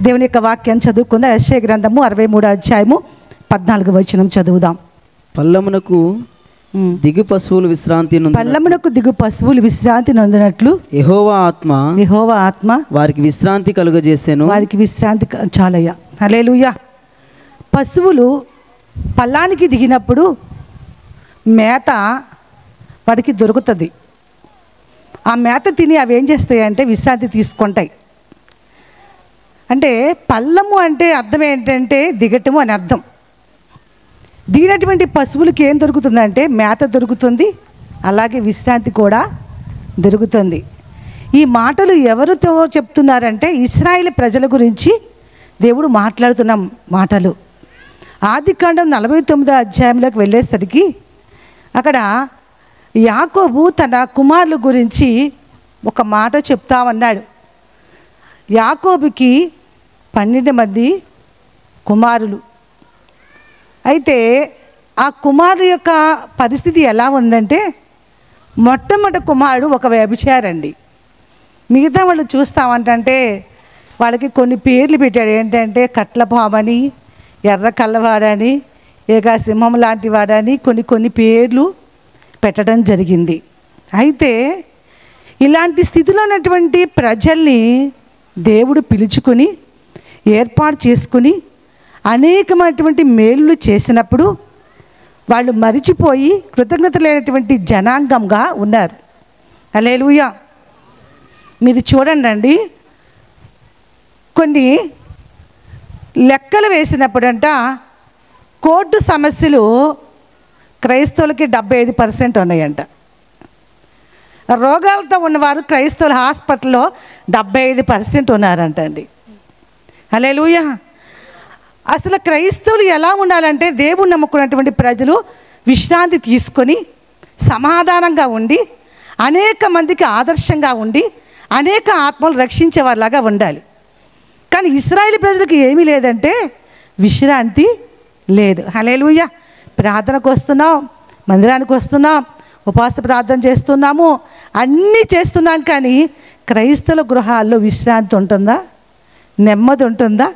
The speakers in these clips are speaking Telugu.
దేవుని యొక్క వాక్యాన్ని చదువుకుందాం. యెషయా గ్రంథము 63వ అధ్యాయము 14వ వచనం చదువుదాం. పల్లమునకు దిగు పశువులు విశ్రాంతి నొందినట్లు యెహోవా ఆత్మ వారికి విశ్రాంతి కలుగజేసెను. చాలయ్యా. హల్లెలూయా. పశువులు పల్లానికి దిగినప్పుడు మేత వాడికి దొరుకుతుంది. ఆ మేత తిని అవి ఏం చేస్తాయి అంటే విశ్రాంతి తీసుకుంటాయి. అంటే పల్లము అంటే అర్థం ఏంటంటే దిగటము అని అర్థం. దిగినటువంటి పశువులకి ఏం దొరుకుతుందంటే మేత దొరుకుతుంది, అలాగే విశ్రాంతి కూడా దొరుకుతుంది. ఈ మాటలు ఎవరితో చెప్తున్నారంటే ఇశ్రాయేలు ప్రజల గురించి దేవుడు మాట్లాడుతున్న మాటలు. ఆదికాండం 49వ అధ్యాయంలోకి వెళ్ళేసరికి అక్కడ యాకోబు తన కుమారుల గురించి ఒక మాట చెప్తా ఉన్నాడు. యాకోబుకి 12 మంది కుమారులు. అయితే ఆ కుమారు యొక్క పరిస్థితి ఎలా ఉందంటే మొట్టమొదటి కుమారుడు ఒక వ్యభిచారండి. మిగతా వాళ్ళు చూస్తామంటే వాళ్ళకి కొన్ని పేర్లు పెట్టాడు. ఏంటంటే కట్లపామని, ఎర్ర కల్లవాడని, ఏకాసింహం లాంటి వాడని కొన్ని పేర్లు పెట్టడం జరిగింది. అయితే ఇలాంటి స్థితిలో ఉన్నటువంటి ప్రజల్ని దేవుడు పిలుచుకొని ఏర్పాటు చేసుకుని అనేకమైనటువంటి మేలులు చేసినప్పుడు వాళ్ళు మరిచిపోయి కృతజ్ఞత లేనటువంటి జనాంగంగా ఉన్నారు. హల్లెలూయా. మీరు చూడండి, కొన్ని లెక్కలు వేసినప్పుడంట కోర్టు సమస్యలు క్రైస్తవులకి 75% ఉన్నాయంట. రోగాలతో ఉన్నవారు క్రైస్తవుల హాస్పిటల్లో 75% ఉన్నారంట అండి. హల్లెలూయా. అసలు క్రైస్తవులు ఎలా ఉండాలంటే దేవుని నమ్ముకున్నటువంటి ప్రజలు విశ్రాంతి తీసుకొని సమాధానంగా ఉండి అనేక మందికి ఆదర్శంగా ఉండి అనేక ఆత్మలు రక్షించే వాళ్ళలాగా ఉండాలి. కానీ ఇశ్రాయేలు ప్రజలకు ఏమీ లేదంటే విశ్రాంతి లేదు. హల్లెలూయా. ప్రార్థనకు వస్తున్నాం, మందిరానికి వస్తున్నాం, ఉపవాస ప్రార్థన చేస్తున్నాము, అన్నీ చేస్తున్నాం. కానీ క్రైస్తవ గృహాల్లో విశ్రాంతి ఉంటుందా? నెమ్మది ఉంటుందా?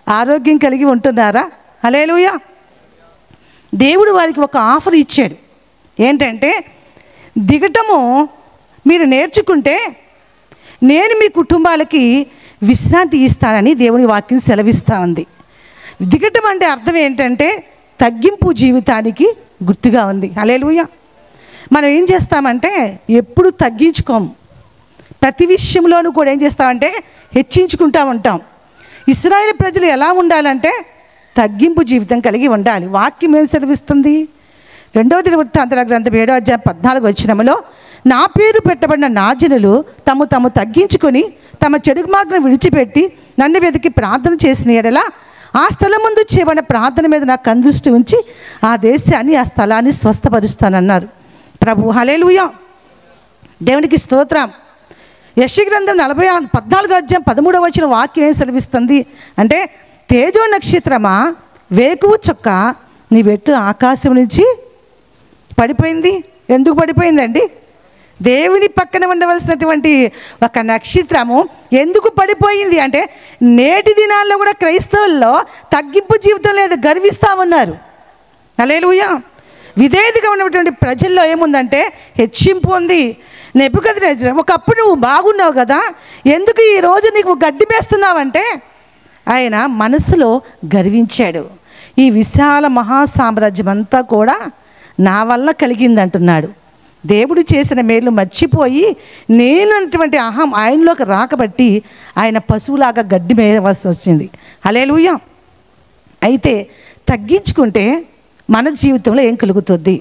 ఆరోగ్యం కలిగి ఉంటున్నారా? హల్లెలూయా. దేవుడు వారికి ఒక ఆఫర్ ఇచ్చాడు. ఏంటంటే దిగటము మీరు నేర్చుకుంటే నేను మీ కుటుంబాలకి విశ్రాంతి ఇస్తానని దేవుని వాక్యం సెలవిస్తూ ఉంది. దిగటం అంటే అర్థం ఏంటంటే తగ్గింపు జీవితానికి గుర్తుగా ఉంది. హల్లెలూయా. మనం ఏం చేస్తామంటే ఎప్పుడు తగ్గించుకోము, ప్రతి విషయంలోనూ కూడా ఏం చేస్తామంటే హెచ్చించుకుంటూ ఉంటాం. ఇశ్రాయేలు ప్రజలు ఎలా ఉండాలంటే తగ్గింపు జీవితం కలిగి ఉండాలి. వాక్యం ఏం సెలవిస్తుంది? 2వ దినవృత్తాంతాల గ్రంథం 7వ అధ్యాయం 14వ వచనంలో నా పేరు పెట్టబడిన నా జనులు తమ తగ్గించుకొని తమ చెడు మార్గం విడిచిపెట్టి నన్ను వెతికి ప్రార్థన చేసిన యెడల ఆ స్థలం ముందు చేయబడిన ప్రార్థన మీద నాకు కందృష్టి ఉంచి ఆ దేశాన్ని ఆ స్థలాన్ని స్వస్థపరుస్తానన్నారు ప్రభు. హల్లెలూయా. దేవునికి స్తోత్రం. యెషయా గ్రంథం 14వ అధ్యాయం 13వ వచనం వాక్యం ఏం సెలవిస్తుంది అంటే తేజో నక్షత్రమా వేకువ చొక్క నీ వెట్టు ఆకాశం నుంచి పడిపోయింది. ఎందుకు పడిపోయిందండి? దేవుని పక్కన ఉండవలసినటువంటి ఒక నక్షత్రము ఎందుకు పడిపోయింది అంటే నేటి దినాల్లో కూడా క్రైస్తవుల్లో తగ్గింపు జీవితం లేదు, గర్విస్తూ ఉన్నారు. హల్లెలూయా. విధేయతగా ఉన్నటువంటి ప్రజల్లో ఏముందంటే హెచ్చింపు ఉంది. నెబుకద్నెజరు ఒకప్పుడు నువ్వు బాగున్నావు కదా, ఎందుకు ఈరోజు నీకు గడ్డి మేస్తున్నావంటే ఆయన మనసులో గర్వించాడు. ఈ విశాల మహాసామ్రాజ్యం అంతా కూడా నా వల్ల కలిగిందంటున్నాడు. దేవుడు చేసిన మేలు మర్చిపోయి నేను అటువంటి అహం ఆయనలోకి రాకబట్టి ఆయన పశువులాగా గడ్డి మేయవలసి వచ్చింది. హల్లెలూయా. అయితే తగ్గించుకుంటే మన జీవితంలో ఏం కలుగుతుంది?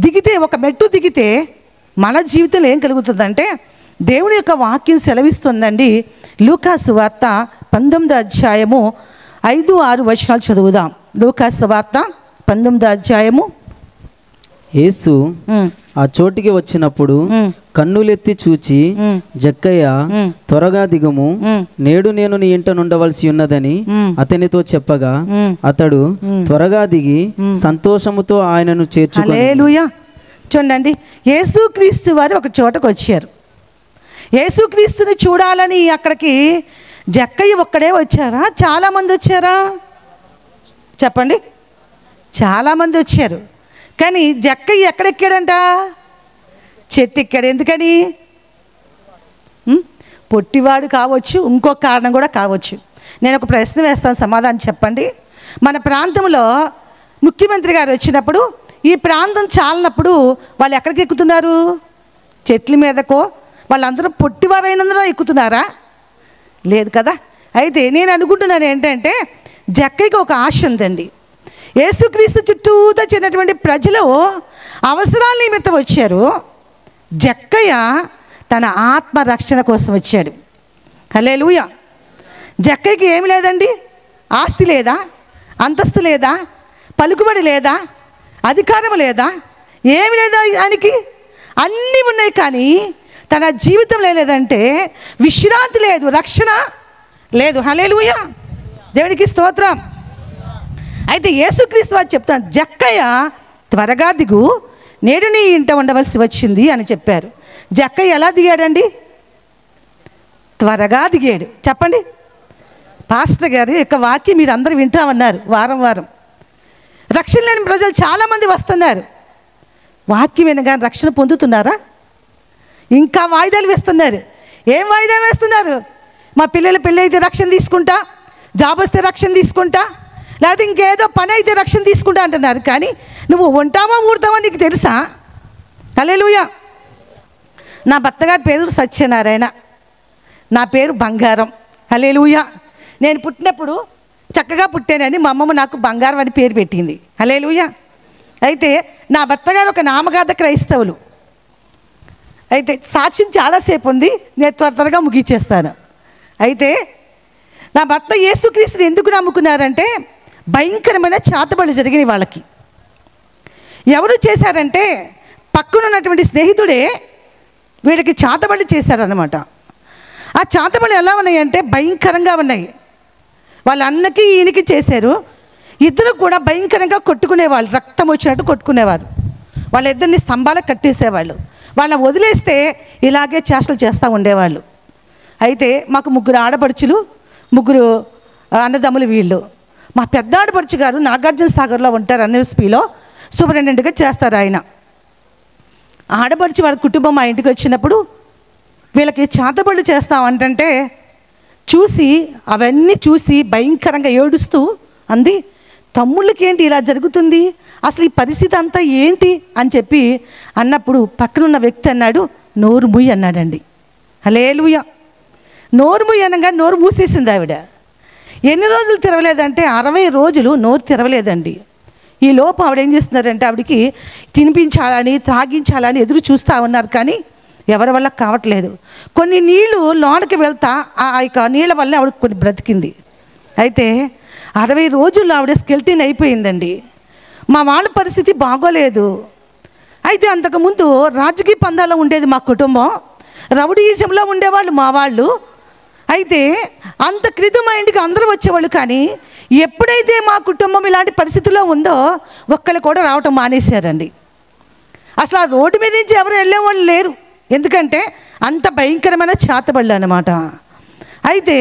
దిగితే ఒక మెట్టు దిగితే మన జీవితంలో ఏం కలుగుతుందంటే దేవుని యొక్క వాక్యం సెలవిస్తుందండి. లూకాసు వార్త 19వ అధ్యాయము 5-6 వచనాలు చదువుదాం. లూకాసు వార్త 19వ అధ్యాయము. యేసు ఆ చోటికి వచ్చినప్పుడు కన్నులెత్తి చూచి జక్కయ్య త్వరగా దిగుము, నేడు నేను నీ ఇంట నుండవలసి ఉన్నదని అతనితో చెప్పగా అతడు త్వరగా దిగి సంతోషముతో ఆయనను చేర్చుకొని. హల్లెలూయా. చూడండి, యేసుక్రీస్తు వారు ఒక చోటకు వచ్చారు. యేసుక్రీస్తుని చూడాలని అక్కడికి జక్కయ్య ఒక్కడే వచ్చారా, చాలామంది వచ్చారా? చెప్పండి. చాలామంది వచ్చారు. కానీ జక్కయ్య ఎక్కడెక్కాడంట? చెట్టు ఎక్కాడు. ఎందుకని? పొట్టివాడు కావచ్చు, ఇంకొక కారణం కూడా కావచ్చు. నేను ఒక ప్రశ్న వేస్తాను, సమాధానం చెప్పండి. మన ప్రాంతంలో ముఖ్యమంత్రి గారు వచ్చినప్పుడు ఈ ప్రాంతం చాలినప్పుడు వాళ్ళు ఎక్కడికి ఎక్కుతున్నారు? చెట్ల మీదకో. వాళ్ళందరూ పొట్టివారైనందున ఎక్కుతున్నారా? లేదు కదా. అయితే నేను అనుకుంటున్నాను ఏంటంటే, జక్కయ్యకి ఒక ఆశ ఉందండి. యేసుక్రీస్తు చుట్టూతో చెందినటువంటి ప్రజలు అవసరాల నిమిత్తం వచ్చారు. జక్కయ్య తన ఆత్మరక్షణ కోసం వచ్చాడు. హల్లెలూయా. జక్కయ్యకి ఏమి లేదండి. ఆస్తి లేదా, అంతస్తు లేదా, పలుకుబడి లేదా, అధికారం లేదా, ఏమి లేదా ఆయనకి. అన్నీ ఉన్నాయి, కానీ తన జీవితంలో లేదంటే విశ్రాంతి లేదు, రక్షణ లేదు. హల్లెలూయా, దేవునికి స్తోత్రం. అయితే యేసుక్రీస్తు వారు చెప్తాను, జక్కయ్య త్వరగా దిగు, నేడు నీ ఇంట ఉండవలసి వచ్చింది అని చెప్పారు. జక్కయ్య ఎలా దిగాడండి? త్వరగా దిగాడు. చెప్పండి. పాస్టర్ గారు యొక్క వాక్యం మీరు అందరూ వింటామన్నారు వారం వారం. రక్షణ లేని ప్రజలు చాలామంది వస్తున్నారు. వాక్యం వినగానే రక్షణ పొందుతున్నారా? ఇంకా వాయిదాలు వేస్తున్నారు. ఏం వాయిదాలు వేస్తున్నారు? మా పిల్లల పెళ్ళి అయితే రక్షణ తీసుకుంటా, జాబ్ వస్తే రక్షణ తీసుకుంటా, లేకపోతే ఇంకేదో పని అయితే రక్షణ తీసుకుంటా అంటున్నారు. కానీ నువ్వు ఉంటావా ఊడతావా నీకు తెలుసా? హల్లెలూయా. నా భర్త గారి పేరు సత్యనారాయణ, నా పేరు బంగారం. హల్లెలూయా. నేను పుట్టినప్పుడు చక్కగా పుట్టానని మా అమ్మమ్మ నాకు బంగారం అని పేరు పెట్టింది. హల్లెలూయా. అయితే నా భర్త గారు ఒక నామగాథ క్రైస్తవులు. అయితే సాక్ష్యం చాలాసేపు ఉంది, నేను త్వరగా ముగించేస్తాను. అయితే నా భర్త యేసుక్రీస్తుని ఎందుకు నమ్ముకున్నారంటే, భయంకరమైన చేతబడులు జరిగినాయి వాళ్ళకి. ఎవరు చేశారంటే, పక్కన ఉన్నటువంటి స్నేహితుడే వీళ్ళకి చేతబడులు చేశారనమాట. ఆ చేతబడులు ఎలా ఉన్నాయంటే భయంకరంగా ఉన్నాయి. వాళ్ళ అన్నకి ఈయనకి చేశారు. ఇద్దరు కూడా భయంకరంగా కొట్టుకునేవాళ్ళు, రక్తం వచ్చినట్టు కొట్టుకునేవారు. వాళ్ళిద్దరిని స్తంభాలకు కట్టేసేవాళ్ళు. వాళ్ళని వదిలేస్తే ఇలాగే చేష్టలు చేస్తూ ఉండేవాళ్ళు. అయితే మాకు 3 ఆడపడుచులు, 3 అన్నదమ్ములు వీళ్ళు. మా పెద్ద ఆడపడుచు గారు నాగార్జున సాగర్లో ఉంటారు, ఎన్ఎస్పిలో సూపరింటెండెంట్గా చేస్తారు ఆయన. ఆడపడుచు వారి కుటుంబం మా ఇంటికి వచ్చినప్పుడు వీళ్ళకి చేతబడులు చేస్తామంటే చూసి, అవన్నీ చూసి భయంకరంగా ఏడుస్తూ అంది, తమ్ముళ్ళకి ఏంటి ఇలా జరుగుతుంది, అసలు ఈ పరిస్థితి అంతా ఏంటి అని చెప్పి అన్నప్పుడు పక్కనున్న వ్యక్తి అన్నాడు, నోరు ముయ్యి అన్నాడండి. హల్లెలూయా. నోరు ముయ్యి అనగా నోరు మూసేసింది ఆవిడ. ఎన్ని రోజులు తెరవలేదంటే 60 రోజులు నోరు తెరవలేదండి. ఈ లోపు ఆవిడ ఏం చేస్తున్నారంటే, ఆవిడికి తినిపించాలని త్రాగించాలని ఎదురు చూస్తూ ఉన్నారు, కానీ ఎవరి వల్ల కావట్లేదు. కొన్ని నీళ్లు లోనకి వెళ్తా ఆ యొక్క నీళ్ళ వల్ల ఆవిడ కొన్ని బ్రతికింది. అయితే 60 రోజుల్లో ఆవిడ స్కెల్టిన్ అయిపోయిందండి. మా వాళ్ళ పరిస్థితి బాగోలేదు. అయితే అంతకుముందు రాజకీయ పందాల్లో ఉండేది మా కుటుంబం, రౌడీయిజంలో ఉండేవాళ్ళు మా వాళ్ళు. అయితే అంత క్రితం మా ఇంటికి అందరూ వచ్చేవాళ్ళు, కానీ ఎప్పుడైతే మా కుటుంబం ఇలాంటి పరిస్థితుల్లో ఉందో ఒక్కళ్ళు కూడా రావటం మానేశారండి. అసలు ఆ రోడ్డు మీద నుంచి ఎవరు వెళ్ళేవాళ్ళు లేరు, ఎందుకంటే అంత భయంకరమైన చేతబడులు అన్నమాట. అయితే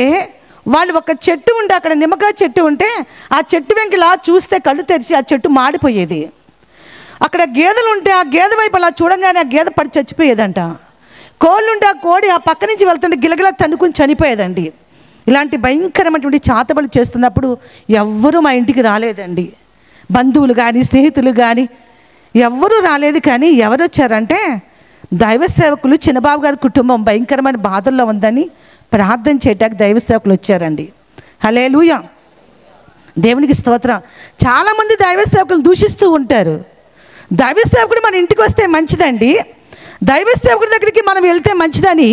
వాళ్ళు ఒక చెట్టు ఉంటే, అక్కడ నిమ్మకాయ చెట్టు ఉంటే ఆ చెట్టు వెంకలా చూస్తే కళ్ళు తెరిచి ఆ చెట్టు మాడిపోయేది. అక్కడ గేదెలు ఉంటే ఆ గేదె వైపు అలా చూడంగానే ఆ గేదె పడి చచ్చిపోయేదంట. కోళ్ళు ఉంటే ఆ కోడి ఆ పక్క నుంచి వెళ్తుంటే గిలగిలా తన్నుకుని చనిపోయేదండి. ఇలాంటి భయంకరమైనటువంటి చేతబడులు చేస్తున్నప్పుడు ఎవ్వరూ మా ఇంటికి రాలేదండి. బంధువులు కానీ స్నేహితులు కానీ ఎవ్వరూ రాలేదు. కానీ ఎవరు వచ్చారంటే, దైవ సేవకులు, చిన్నబాబు గారి కుటుంబం భయంకరమైన బాధల్లో ఉందని ప్రార్థన చేయటానికి దైవ సేవకులు వచ్చారండి. హల్లెలూయా, దేవునికి స్తోత్రం. చాలామంది దైవ సేవకులు దూషిస్తూ ఉంటారు. దైవ సేవకుడు మన ఇంటికి వస్తే మంచిదండి, దైవ సేవకుడి దగ్గరికి మనం వెళ్తే మంచిదని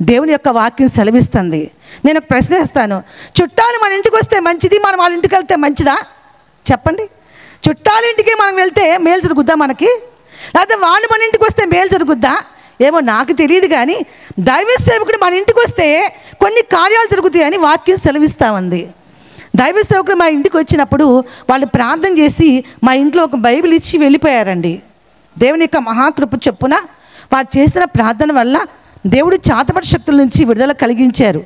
దేవుని యొక్క వాక్యం సెలవిస్తుంది. నేను ఒక ప్రశ్న వేస్తాను, చుట్టాలు మన ఇంటికి వస్తే మంచిది, మనం వాళ్ళ ఇంటికి వెళ్తే మంచిదా? చెప్పండి. చుట్టాలింటికి మనం వెళ్తే మేలు జరుగుద్దా మనకి, లేకపోతే వాళ్ళు మన ఇంటికి వస్తే మేలు జరుగుద్దా? ఏమో నాకు తెలియదు, కానీ దైవ సేవకుడు మన ఇంటికి వస్తే కొన్ని కార్యాలు జరుగుతాయని వాక్యం సెలవిస్తూ ఉంది. దైవ సేవకుడు మా ఇంటికి వచ్చినప్పుడు వాళ్ళు ప్రార్థన చేసి మా ఇంట్లో ఒక బైబిల్ ఇచ్చి వెళ్ళిపోయారండి. దేవుని యొక్క మహాకృప చొప్పున వారు చేసిన ప్రార్థన వల్ల దేవుడు చేతబడి శక్తుల నుంచి విడుదల కలిగించారు.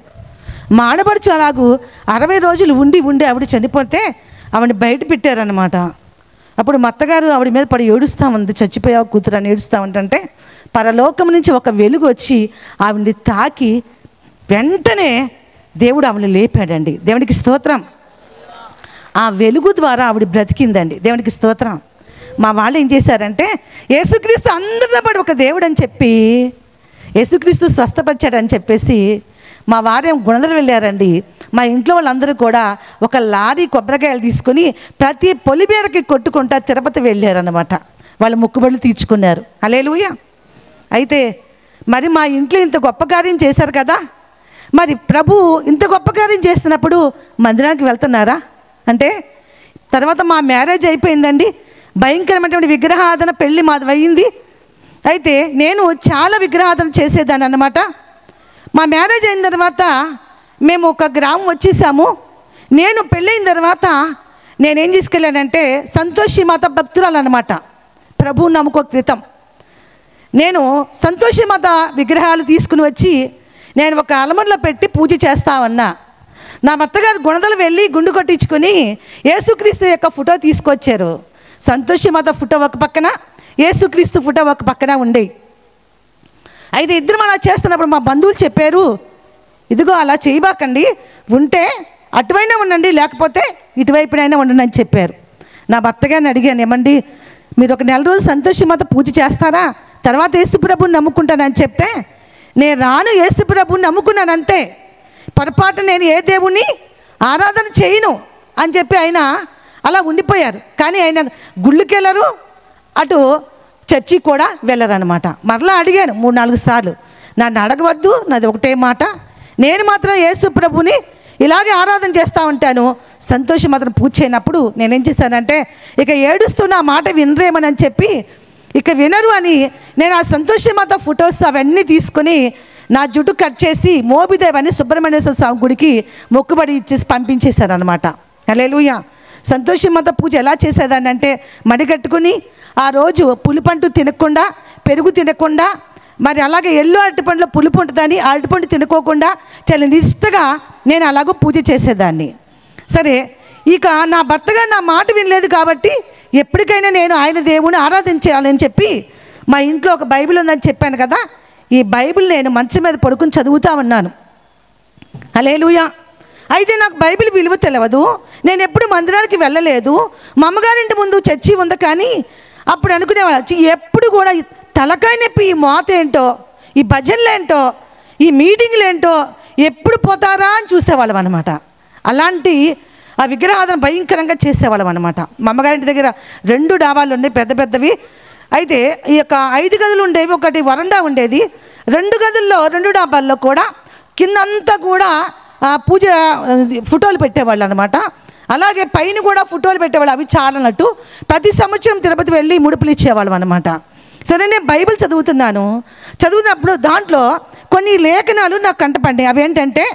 మా ఆడపడుచు అలాగూ 60 రోజులు ఉండి ఆవిడ చనిపోతే ఆవిడని బయట పెట్టారనమాట. అప్పుడు మా అత్తగారు ఆవిడ మీద పడి ఏడుస్తూ ఉంది, చచ్చిపోయావు కూతురు అని ఏడుస్తూ ఉంటుంటే పరలోకం నుంచి ఒక వెలుగు వచ్చి ఆవిడని తాకి వెంటనే దేవుడు ఆవిడని లేపాడండి. దేవునికి స్తోత్రం. ఆ వెలుగు ద్వారా ఆవిడ బ్రతికిందండి. దేవునికి స్తోత్రం. మా వాళ్ళు ఏం చేశారంటే యేసుక్రీస్తు అందరితో పాటు ఒక దేవుడు అని చెప్పి యేసుక్రీస్తు స్వస్థపరిచాడని చెప్పేసి మా వారేం గుణదలు వెళ్ళారండి. మా ఇంట్లో వాళ్ళందరూ కూడా ఒక లారీ కొబ్బరికాయలు తీసుకుని ప్రతి పొలిమేరకి కొట్టుకుంటా తిరుపతి వెళ్ళారన్నమాట. వాళ్ళు మొక్కుబడులు తీర్చుకున్నారు. హల్లెలూయా. అయితే మరి మా ఇంట్లో ఇంత గొప్ప కార్యం చేశారు కదా, మరి ప్రభు ఇంత గొప్ప కార్యం చేస్తున్నప్పుడు మందిరానికి వెళ్తున్నారా అంటే, తర్వాత మా మ్యారేజ్ అయిపోయిందండి. భయంకరమైనటువంటి విగ్రహారాధన పెళ్ళి మాది అయింది. అయితే నేను చాలా విగ్రహారాధన చేసేదాన్ని అన్నమాట. మా మ్యారేజ్ అయిన తర్వాత మేము ఒక గ్రామం వచ్చేసాము. నేను పెళ్ళైన తర్వాత నేనేం తీసుకెళ్ళానంటే సంతోషి మాత భక్తురాలు అన్నమాట. ప్రభువు నమ్ముకో క్రితం నేను సంతోషి మాత విగ్రహాలు తీసుకుని వచ్చి నేను ఒక అలమరలో పెట్టి పూజ చేస్తామన్నా. నా భర్తగారు గుణదలు వెళ్ళి గుండు కొట్టించుకొని యేసుక్రీస్తు యొక్క ఫోటో తీసుకొచ్చారు. సంతోషి మాత ఫోటో ఒక పక్కన, యేసుక్రీస్తు ఫోటో ఒక పక్కన ఉండేవి. అయితే ఇద్దరం అలా చేస్తున్నప్పుడు మా బంధువులు చెప్పారు, ఇదిగో అలా చేయబాకండి, ఉంటే అటువైనా ఉండండి లేకపోతే ఇటువైపునైనా ఉండండి అని చెప్పారు. నా భర్తగారిని అడిగాను, ఏమండి మీరు ఒక నెల రోజులు సంతోషి మాత పూజ చేస్తారా, తర్వాత యేసుప్రభుని నమ్ముకుంటానని చెప్తే, నేను రాను యేసుప్రభుని నమ్ముకున్నాను అంతే, పొరపాటు నేను ఏ దేవుణ్ణి ఆరాధన చేయను అని చెప్పి ఆయన అలా ఉండిపోయారు. కానీ ఆయన గుళ్ళకి వెళ్ళరు, అటు చర్చికి కూడా వెళ్ళరనమాట. మరలా అడిగాను 3-4 సార్లు, నన్ను అడగవద్దు, నాది ఒకటే మాట, నేను మాత్రం యేసు ప్రభుని ఇలాగే ఆరాధన చేస్తూ ఉంటాను, సంతోషం మాత్రం పూజ చేయనప్పుడు నేనేం చేశానంటే ఇక ఏడుస్తున్న ఆ మాట వినరేమని చెప్పి ఇక వినరు అని నేను ఆ సంతోషి మాత ఫొటోస్ అవన్నీ తీసుకొని నా జుట్టు కట్ చేసి మోబిదేవని సుబ్రహ్మణ్యేశ్వర స్వామి గుడికి మొక్కుబడి ఇచ్చేసి పంపించేశారు అనమాట. హల్లెలూయా. సంతోషి మాత పూజ ఎలా చేసేదాన్ని అంటే మడిగట్టుకుని ఆ రోజు పులిపంటు తినకుండా, పెరుగు తినకుండా, మరి అలాగే ఎల్లో అరటిపండులో పులుపు ఉంటుందని అరటిపండు తినుకోకుండా చాలా నిష్టగా నేను అలాగూ పూజ చేసేదాన్ని. సరే, ఇక నా భర్తగా నా మాట వినలేదు కాబట్టి ఎప్పటికైనా నేను ఆయన దేవుని ఆరాధించాలని చెప్పి మా ఇంట్లో ఒక బైబిల్ ఉందని చెప్పాను కదా, ఈ బైబిల్ నేను మంచం మీద పడుకుని చదువుతా ఉన్నాను. హల్లెలూయా. అయితే నాకు బైబిల్ విలువ తెలియదు, నేను ఎప్పుడు మందిరానికి వెళ్ళలేదు, మా అమ్మగారింటి ముందు చర్చి ఉంది. కానీ అప్పుడు అనుకునేవాళ్ళు ఎప్పుడు కూడా తలకాయ నొప్పి, ఈ మోత ఏంటో, ఈ భజనలు ఏంటో, ఈ మీటింగ్లు ఏంటో, ఎప్పుడు పోతారా అని చూసేవాళ్ళం అనమాట. అలాంటి ఆ విగ్రహారాధన భయంకరంగా చేసేవాళ్ళం అనమాట. మా అమ్మగారింటి దగ్గర 2 డాబాలు ఉన్నాయి పెద్ద పెద్దవి. అయితే ఈ యొక్క 5 గదులు ఉండేవి, ఒకటి వరండా ఉండేది. 2 గదుల్లో 2 డాబాల్లో కూడా కిందంతా కూడా పూజ ఫోటోలు పెట్టేవాళ్ళు అనమాట. అలాగే పైన కూడా ఫోటోలు పెట్టేవాళ్ళు, అవి చాలనట్టు ప్రతి సంవత్సరం తిరుపతి వెళ్ళి ముడుపులు ఇచ్చేవాళ్ళం అనమాట. సరే, నేను బైబిల్ చదువుతున్నప్పుడు దాంట్లో కొన్ని లేఖనాలు నాకు కంటపడ్డాయి. అవి ఏంటంటే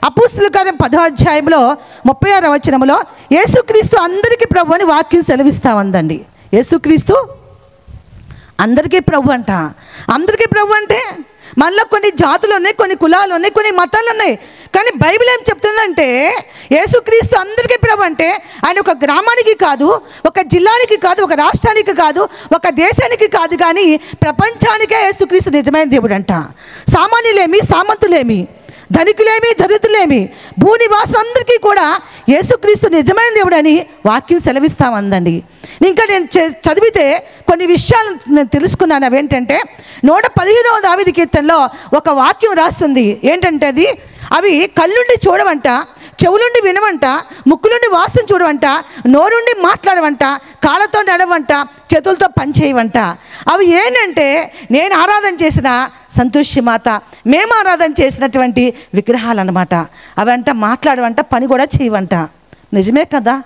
అపోస్తలుల కార్యం 10వ అధ్యాయంలో 36వ వచనంలో యేసుక్రీస్తు అందరికీ ప్రభు అని వాక్యం సెలవిస్తా ఉందండి. యేసుక్రీస్తు అందరికీ ప్రభు అంట. అందరికీ ప్రభు అంటే మనలో కొన్ని జాతులు ఉన్నాయి, కొన్ని కులాలు ఉన్నాయి, కొన్ని మతాలు ఉన్నాయి. కానీ బైబిల్ ఏం చెప్తుందంటే యేసుక్రీస్తు అందరికీ ప్రభు అంటే ఆయన ఒక గ్రామానికి కాదు, ఒక జిల్లానికి కాదు, ఒక రాష్ట్రానికి కాదు, ఒక దేశానికి కాదు, కానీ ప్రపంచానికే యేసుక్రీస్తు నిజమైన దేవుడు అంట. సామాన్యులేమి, సామంతులేమి, ధనికులేమి, దరిద్రులేమి, భూనివాసం అందరికీ కూడా యేసుక్రీస్తు నిజమైన దేవుడు అని వాక్యం సెలవిస్తా ఉందండి. ఇంకా నేను చదివితే కొన్ని విషయాలు నేను తెలుసుకున్నాను. అవేంటంటే 115వ దావీదు కీర్తనలో ఒక వాక్యం రాస్తుంది. ఏంటంటే అవి కళ్ళుండి చూడవంట, చెవులుండి వినవంట, ముక్కులుండి వాసన చూడవంట, నోరుండి మాట్లాడవంట, కాళ్ళతో నడవంట, చేతులతో పనిచేయవంట. అవి ఏంటంటే నేను ఆరాధన చేసిన సంతోషి మాత, మేము ఆరాధన చేసినటువంటి విగ్రహాలు అన్నమాట. అవంట మాట్లాడవంట, పని కూడా చేయవంట. నిజమే కదా.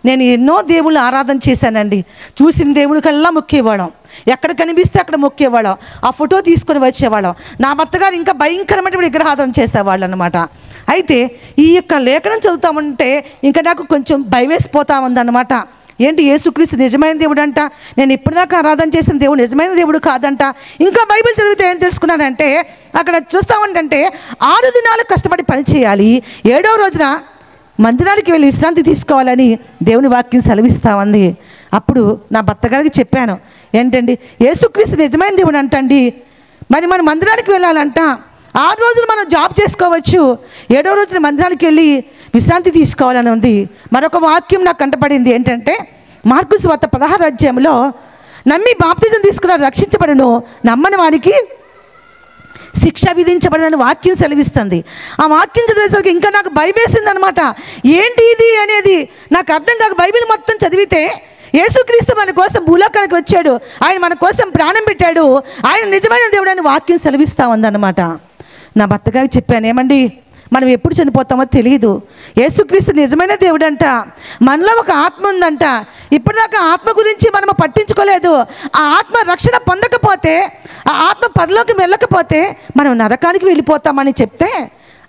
నేను ఎన్నో దేవుళ్ళు ఆరాధన చేశానండి. చూసిన దేవుడి కల్లా మొక్కేవాళ్ళం, ఎక్కడ కనిపిస్తే అక్కడ మొక్కేవాళ్ళం, ఆ ఫోటో తీసుకొని వచ్చేవాళ్ళం. నా భర్తగారు ఇంకా భయంకరమైన విగ్రహారాధన చేసేవాళ్ళు అనమాట. అయితే ఈ యొక్క లేఖనం చదువుతామంటే ఇంకా నాకు కొంచెం భయవేసిపోతా ఉందన్నమాట. ఏంటి యేసుక్రీస్తు నిజమైన దేవుడు అంట, నేను ఇప్పటిదాకా ఆరాధన చేసిన దేవుడు నిజమైన దేవుడు కాదంట. ఇంకా బైబిల్ చదివితే ఏం తెలుసుకున్నానంటే అక్కడ చూస్తామంటే 6 దినాలు కష్టపడి పని చేయాలి, 7వ రోజున మందిరానికి వెళ్ళి విశ్రాంతి తీసుకోవాలని దేవుని వాక్యం సెలవిస్తా ఉంది. అప్పుడు నా భర్త గారికి చెప్పాను, ఏంటండి యేసుక్రీస్తు నిజమైన దేవుడు అంటండి, మరి మనం మందిరానికి వెళ్ళాలంట, 6 రోజులు మనం జాబ్ చేసుకోవచ్చు, 7వ రోజున మందిరానికి వెళ్ళి విశ్రాంతి తీసుకోవాలని ఉంది. మరొక వాక్యం నాకు కంటపడింది, ఏంటంటే మార్కు సువార్త 16వ అధ్యాయంలో నమ్మి బాప్తిజం తీసుకున్న రక్షించబడును, నమ్మని వారికి శిక్ష విధించబడిన వాక్యం సెలవిస్తుంది. ఆ వాక్యం చదివేసరికి ఇంకా నాకు భయమేసింది అనమాట. ఏంటి ఇది అనేది నాకు అర్థం కాక బైబిల్ మొత్తం చదివితే యేసుక్రీస్తు మన కోసం భూలోకానికి వచ్చాడు, ఆయన మన కోసం ప్రాణం పెట్టాడు, ఆయన నిజమైన దేవుడు అని వాక్యం సెలవిస్తూ ఉందన్నమాట. నా భర్త గారికి చెప్పాను, ఏమండి మనం ఎప్పుడు చనిపోతామో తెలియదు, యేసుక్రీస్తు నిజమైన దేవుడు అంట, మనలో ఒక ఆత్మ ఉందంట, ఇప్పటిదాకా ఆత్మ గురించి మనము పట్టించుకోలేదు. ఆ ఆత్మ రక్షణ పొందకపోతే, ఆ ఆత్మ పరలోకి వెళ్ళకపోతే మనం నరకానికి వెళ్ళిపోతామని చెప్తే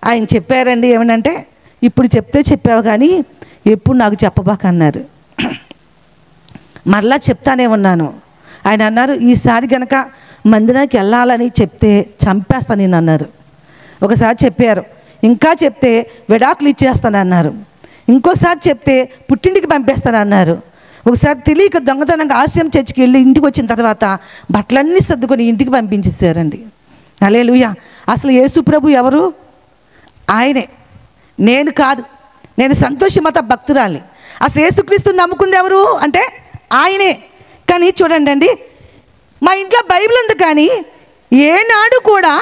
ఆయన చెప్పారండి, ఏమనంటే ఇప్పుడు చెప్తే చెప్పావు కానీ ఎప్పుడు నాకు చెప్పబాకన్నారు. మరలా చెప్తానే ఉన్నాను. ఆయన అన్నారు, ఈసారి కనుక మందిరానికి వెళ్ళాలని చెప్తే చంపేస్తాను నేను అన్నారు. ఒకసారి చెప్పారు, ఇంకా చెప్తే విడాకులు ఇచ్చేస్తానన్నారు, ఇంకోసారి చెప్తే పుట్టింటికి పంపేస్తానన్నారు, ఒకసారి తెలియక దొంగతనంగా ఆశ్రయం చర్చికి వెళ్ళి ఇంటికి వచ్చిన తర్వాత బట్టలన్నీ సర్దుకొని ఇంటికి పంపించేశారండి. హల్లెలూయా. అసలు యేసు ప్రభు ఎవరు? ఆయనే, నేను కాదు, నేను సంతోషి మత భక్తురాలి. అసలు యేసుక్రీస్తుని నమ్ముకుంది ఎవరు అంటే ఆయనే. కానీ చూడండి అండి, మా ఇంట్లో బైబిల్ ఉంది కానీ ఏనాడు కూడా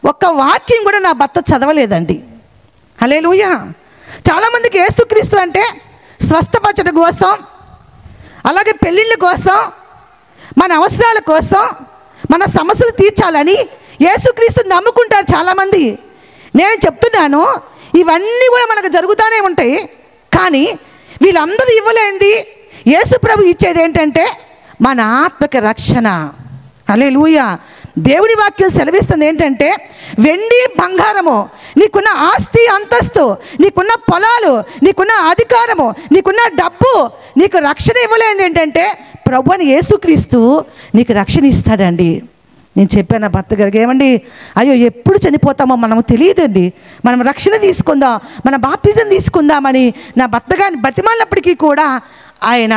ఒక్క వాక్యం కూడా నా భర్త చదవలేదండి. హల్లెలూయా. చాలామందికి యేసుక్రీస్తు అంటే స్వస్థపరచడం కోసం, అలాగే పెళ్ళిళ్ళ కోసం, మన అవసరాల కోసం, మన సమస్యలు తీర్చాలని యేసుక్రీస్తు నమ్ముకుంటారు చాలామంది. నేను చెప్తున్నాను, ఇవన్నీ కూడా మనకు జరుగుతూనే ఉంటాయి. కానీ వీళ్ళందరూ ఇవ్వలేంది యేసు ప్రభు ఇచ్చేది ఏంటంటే మన ఆత్మక రక్షణ. హల్లెలూయా. దేవుని వాక్యం సెలవిస్తుంది ఏంటంటే వెండి బంగారము, నీకున్న ఆస్తి అంతస్తు, నీకున్న పొలాలు, నీకున్న అధికారము, నీకున్న డబ్బు నీకు రక్షణ ఇవ్వలేదు ఏంటంటే ప్రభు అని యేసుక్రీస్తు నీకు రక్షణ ఇస్తాడండి. నేను చెప్పాను నా భర్త గారికి, ఏమండి అయ్యో ఎప్పుడు చనిపోతామో మనము తెలియదండి, మనం రక్షణ తీసుకుందాం, మన బాప్తిజం తీసుకుందామని నా భర్త గారిని బతిమాలినప్పటికీ కూడా ఆయన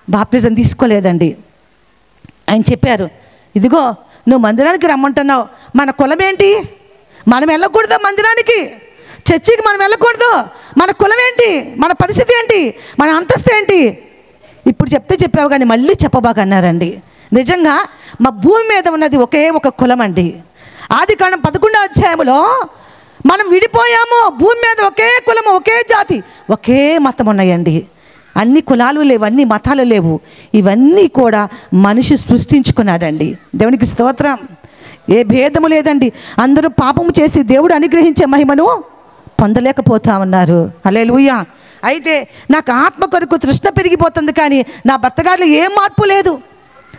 బాప్తిజం తీసుకోలేదండి. ఆయన చెప్పారు, ఇదిగో నువ్వు మందిరానికి రమ్మంటున్నావు, మన కులం ఏంటి, మనం వెళ్ళకూడదు మందిరానికి, చర్చికి మనం వెళ్ళకూడదు, మన కులం ఏంటి, మన పరిస్థితి ఏంటి, మన అంతస్తు ఏంటి, ఇప్పుడు చెప్తే చెప్పావు కానీ మళ్ళీ చెప్పబాకన్నారండి. నిజంగా మా భూమి మీద ఉన్నది ఒకే ఒక కులం అండి. ఆదికాండం 11వ అధ్యాయంలో మనం విడిపోయాము, భూమి మీద ఒకే కులము, ఒకే జాతి, ఒకే మతం ఉన్నాయండి. అన్ని కులాలు లేవు, అన్ని మతాలు లేవు, ఇవన్నీ కూడా మనిషి సృష్టించుకున్నాడండి. దేవునికి స్తోత్రం. ఏ భేదము లేదండి, అందరూ పాపము చేసి దేవుడు అనుగ్రహించే మహిమను పొందలేకపోతా ఉన్నారు. హల్లెలూయా. అయితే నాకు ఆత్మ కొరకు తృష్ణ పెరిగిపోతుంది కానీ నా భర్త గారిలో ఏం మార్పు లేదు.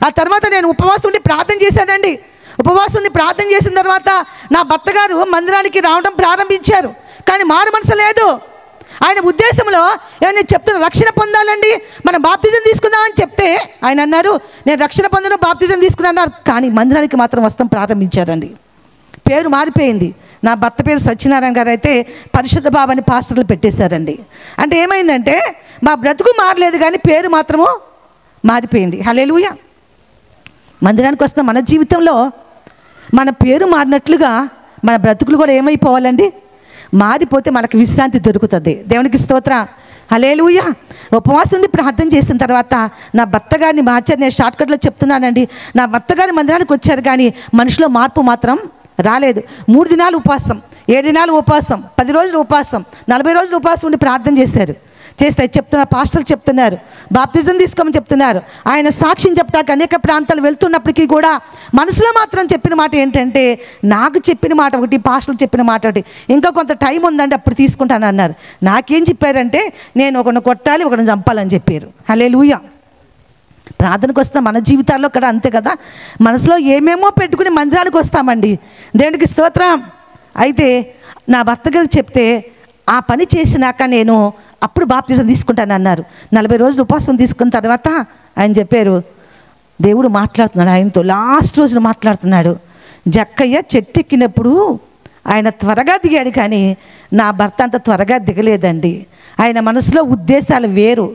ఆ తర్వాత నేను ఉపవాసం ఉండి ప్రార్థన చేశానండి. ఉపవాసం ఉండి ప్రార్థన చేసిన తర్వాత నా భర్త గారు మందిరానికి రావడం ప్రారంభించారు. కానీ మారు మనసు లేదు. ఆయన ఉద్దేశంలో నేను చెప్తున్న రక్షణ పొందాలండి, మనం బాప్తిజం తీసుకుందామని చెప్తే ఆయన అన్నారు, నేను రక్షణ పొందను, బాప్తిజం తీసుకున్నాను, కానీ మందిరానికి మాత్రం వస్తాం ప్రారంభించారండి. పేరు మారిపోయింది. నా భర్త పేరు సత్యనారాయణ గారు అయితే పరిశుద్ధ బాబు అని పాస్టర్లు పెట్టేశారండి. అంటే ఏమైందంటే మా బ్రతుకు మారలేదు కానీ పేరు మాత్రము మారిపోయింది. హల్లెలూయా. మందిరానికి వస్తున్న మన జీవితంలో మన పేరు మారినట్లుగా మన బ్రతుకులు కూడా ఏమైపోవాలండి, మారిపోతే మనకు విశ్రాంతి దొరుకుతుంది. దేవునికి స్తోత్రం. హల్లెలూయా. ఉపవాసం నుండి ప్రార్థన చేసిన తర్వాత నా భర్త గారిని మార్చారు. నేను షార్ట్కట్లో చెప్తున్నానండి. నా భర్త గారి మందిరానికి వచ్చారు కానీ మనిషిలో మార్పు మాత్రం రాలేదు. 3 దినాలు ఉపవాసం, 7 దినాలు ఉపవాసం, 10 రోజులు ఉపవాసం, 40 రోజులు ఉపవాసం ఉండి ప్రార్థన చేశారు. చేస్తే చెప్తున్నారు, పాస్టర్లు చెప్తున్నారు, బాప్తిజం తీసుకోమని చెప్తున్నారు. ఆయన సాక్ష్యం చెప్పడానికి అనేక ప్రాంతాలు వెళ్తున్నప్పటికీ కూడా మనసులో మాత్రం చెప్పిన మాట ఏంటంటే, నాకు చెప్పిన మాట ఒకటి, పాస్టర్లు చెప్పిన మాట ఒకటి, ఇంకా కొంత టైం ఉందండి అప్పుడు తీసుకుంటాను అన్నారు. నాకేం చెప్పారంటే నేను ఒకరిని కొట్టాలి, ఒకరిని చంపాలని చెప్పారు. హల్లెలూయా. ప్రార్థనకు వస్తాం, మన జీవితాల్లో కూడా అంతే కదా, మనసులో ఏమేమో పెట్టుకుని మందిరానికి వస్తామండి. దేవునికి స్తోత్రం. అయితే నా భర్త గారికి చెప్తే ఆ పని చేసినాక నేను అప్పుడు బాప్తిజం తీసుకుంటాను అన్నారు. 40 రోజులు ఉపవాసం తీసుకున్న తర్వాత ఆయన చెప్పారు, దేవుడు మాట్లాడుతున్నాడు ఆయనతో. లాస్ట్ రోజున మాట్లాడుతున్నాడు. జక్కయ్య చెట్టు ఎక్కినప్పుడు ఆయన త్వరగా దిగాడు, కానీ నా భర్త అంత త్వరగా దిగలేదండి. ఆయన మనసులో ఉద్దేశాలు వేరు,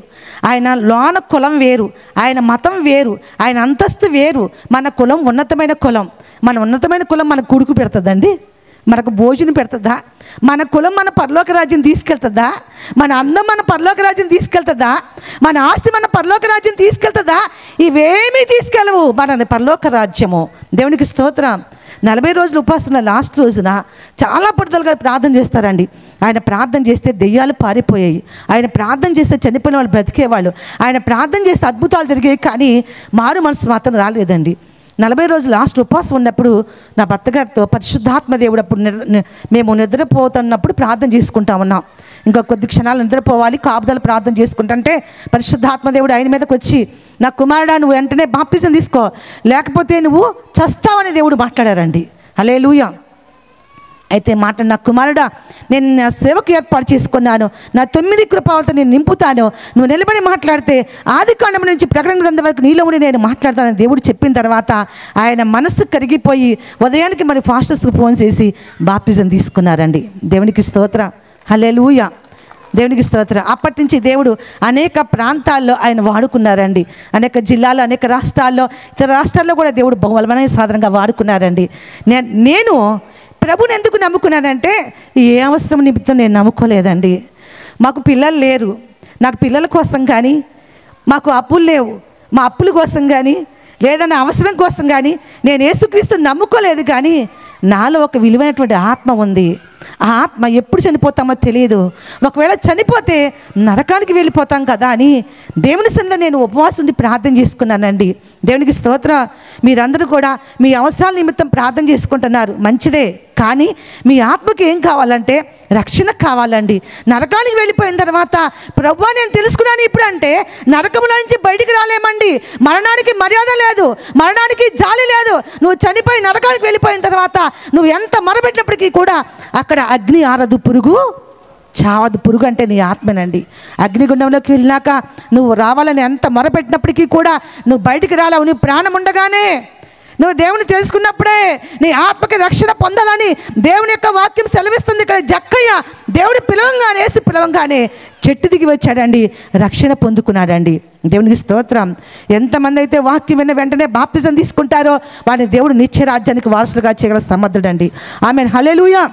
ఆయన లోన కులం వేరు, ఆయన మతం వేరు, ఆయన అంతస్తు వేరు. మన కులం ఉన్నతమైన కులం. మన ఉన్నతమైన కులం మనకు కొడుకు పెడుతుందండి, మనకు భోజనం పెడుతుందా? మన కులం మన పరలోక రాజ్యం తీసుకెళ్తుందా? మన అందం మన పరలోక రాజ్యం తీసుకెళ్తుందా? మన ఆస్తి మన పరలోక రాజ్యం తీసుకెళ్తుందా? ఇవేమీ తీసుకెళ్ళవు మన పరలోక రాజ్యము. దేవునికి స్తోత్రం. 40 రోజులు ఉపాసన లాస్ట్ రోజున చాలా పట్టుదలగా ప్రార్థన చేస్తారండి. ఆయన ప్రార్థన చేస్తే దెయ్యాలు పారిపోయాయి, ఆయన ప్రార్థన చేస్తే చనిపోయిన వాళ్ళు బ్రతికేవాళ్ళు, ఆయన ప్రార్థన చేస్తే అద్భుతాలు జరిగాయి, కానీ మారు మనసు మాత్రం రాలేదండి. 40 రోజులు లాస్ట్ ఉపవాసం ఉన్నప్పుడు నా భర్త గారితో పరిశుద్ధాత్మ దేవుడు అప్పుడు మేము నిద్రపోతున్నప్పుడు ప్రార్థన చేసుకుంటా ఉన్నాం. ఇంకా కొద్ది క్షణాలు నిద్రపోవాలి, కాపుదల ప్రార్థన చేసుకుంటుంటే పరిశుద్ధాత్మ దేవుడు ఆయన మీదకి వచ్చి, నా కుమారుడా నువ్వు వెంటనే బాప్తిజం తీసుకో, లేకపోతే నువ్వు చస్తావని దేవుడు మాట్లాడారండి. హల్లెలూయా. అయితే మాట, నా కుమారుడా నేను నా సేవకు ఏర్పాటు చేసుకున్నాను, నా 9 కృపాలతో నేను నింపుతాను, నువ్వు నిలబడి మాట్లాడితే ఆదికాండం నుంచి ప్రకటన గ్రంథం వరకు నీలో ఉండి నేను మాట్లాడతానని దేవుడు చెప్పిన తర్వాత ఆయన మనస్సు కరిగిపోయి ఉదయానికి మరి ఫాస్టర్స్కి ఫోన్ చేసి బాప్తిజం తీసుకున్నారండి. దేవునికి స్తోత్రం. హల్లెలూయా. దేవునికి స్తోత్రం. అప్పటి నుంచి దేవుడు అనేక ప్రాంతాల్లో ఆయన వాడుకున్నారండి. అనేక జిల్లాల్లో, అనేక రాష్ట్రాల్లో, ఇతర రాష్ట్రాల్లో కూడా దేవుడు బహుబలమైన సాధనంగా వాడుకున్నారండి. నేను ప్రభుని ఎందుకు నమ్ముకున్నానంటే ఏ అవసరం నిమిత్తం నేను నమ్ముకోలేదండి. మాకు పిల్లలు లేరు, నాకు పిల్లల కోసం కానీ, మాకు అప్పులు లేవు, మా అప్పుల కోసం కానీ, లేదన్న అవసరం కోసం కానీ నేను యేసుక్రీస్తుని నమ్ముకోలేదు. కానీ నాలో ఒక విలువైనటువంటి ఆత్మ ఉంది. ఆ ఆత్మ ఎప్పుడు చనిపోతామో తెలియదు, ఒకవేళ చనిపోతే నరకానికి వెళ్ళిపోతాం కదా అని దేవుని సన్నిధిలో నేను ఉపవాసం ఉండి ప్రార్థన చేసుకున్నానండి. దేవునికి స్తోత్రం. మీరందరూ కూడా మీ అవసరాల నిమిత్తం ప్రార్థన చేసుకుంటున్నారు, మంచిదే. కానీ మీ ఆత్మకి ఏం కావాలంటే రక్షణ కావాలండి. నరకానికి వెళ్ళిపోయిన తర్వాత ప్రభువా నేను తెలుసుకున్నాను ఇప్పుడు అంటే నరకంలో నుంచి బయటికి రాలేమండి. మరణానికి మర్యాద లేదు, మరణానికి జాలి లేదు. నువ్వు చనిపోయి నరకానికి వెళ్ళిపోయిన తర్వాత నువ్వు ఎంత మొరపెట్టినప్పటికీ కూడా అక్కడ అగ్ని ఆరదు, పురుగు చావదు. పురుగు అంటే నీ ఆత్మనండి. అగ్నిగుండంలోకి వెళ్ళినాక నువ్వు రావాలని ఎంత మొరపెట్టినప్పటికీ కూడా నువ్వు బయటికి రాలేవు. నీ ప్రాణం ఉండగానే నువ్వు దేవుని తెలుసుకున్నప్పుడే నీ ఆత్మకి రక్షణ పొందాలని దేవుని యొక్క వాక్యం సెలవిస్తుంది. ఇక్కడ జక్కయ్య దేవుడు పిలవంగానే, యేసు పిలవంగానే చెట్టు దిగి వచ్చాడండి, రక్షణ పొందుకున్నాడండి. దేవునికి స్తోత్రం. ఎంతమంది అయితే వాక్యం విన్న వెంటనే బాప్తిజం తీసుకుంటారో వారిని దేవుడు నిత్య రాజ్యానికి వారసులుగా చేయగల సమర్థుడండి. ఆమేన్. హల్లెలూయా.